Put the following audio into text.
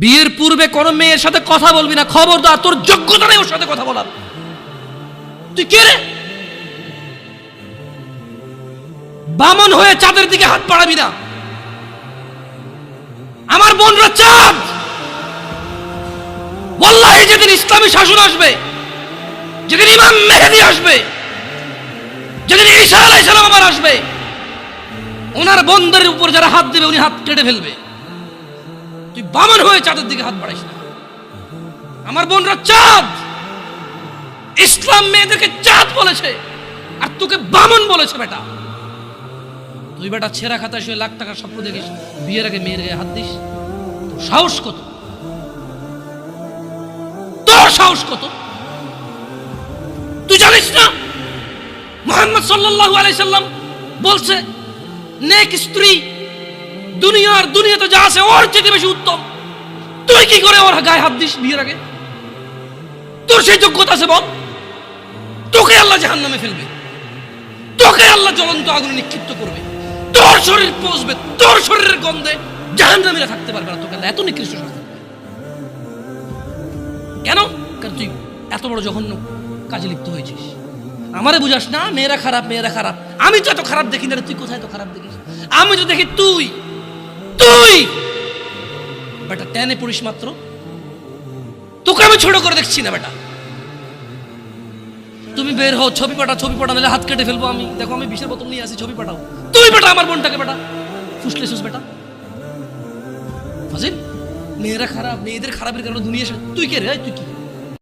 বিয়ের পূর্বে কোন মেয়ের সাথে কথা বলবি না, খবরদার, তোর যোগ্যতা নেই ওর সাথে কথা বলার। তুই কে রে? বামন হয়ে চাঁদের দিকে হাত বাড়াবি না। আমার বোনরা চাঁদ। ওয়াল্লাহি যেদিন ইসলামী শাসন আসবে, যেদিন ইমাম মেহেদী আসবে, যেদিন ঈসা আলাইহিস সালাম আবার আসবে, ওনার বোনদের উপর যারা হাত দেবে উনি হাত কেটে ফেলবে। তুই বামন হয়ে চাঁদের দিকে হাত বাড়াইস না। আমার বোনরা চাঁদ। ইসলাম মেয়েদেরকে চাঁদ বলেছে আর তোকে বামন বলেছে। বেটা তুই বেটা ছেঁড়া খাতায় শুয়ে লাখ টাকার স্বপ্ন দেখিস, বিয়ের আগে মেয়ের গায়ে হাত দিস। তোর সাহস কত? তোর সাহস কত? তুই জানিস না মুহাম্মদ সাল্লাল্লাহু আলাইহি সাল্লাম বলছে নেক স্ত্রী দুনিয়াতে যা আছে ওর চেয়ে বেশি উত্তম। তুই কি করে ওর গায়ে হাত দিস বিয়ের আগে? তোর সেই যোগ্যতা আছে বল? তোকে আল্লাহ জাহান্নামে ফেলবে, তোকে আল্লাহ জ্বলন্ত আগুনে নিক্ষিপ্ত করবে, তোর শরীর পচবে, তোর শরীরের গন্ধে জাহান্নামীরা থাকতে পারবে না। তোকে আল্লাহ এত নিকৃষ্ট শাস্তি দেবে। কেন? কারণ তুই এত বড় জঘন্য কাজে লিপ্ত হয়েছিস। আমারে বুঝাস না মেয়েরা খারাপ, মেয়েরা খারাপ। আমি তো এত খারাপ দেখি না, তুই কোথায় তো খারাপ দেখিস? আমি তো দেখি তুই বেটা টেনে পড়িস মাত্র। তোকে আমি ছোট করে দেখছি না বেটা। তুমি বের হও, ছবি পাঠা নাহলে হাত কেটে ফেলবো আমি। দেখো আমি বিষের বোতল নিয়ে আসি, ছবি পাঠাও। তুই বেটা আমার বোনটাকে বেটা ফুসলে সুস বেটা ফাজিল। মেয়েরা খারাপ, মেয়েদের খারাপের কারণে দুনিয়া। তুই কে রে? তুই কি?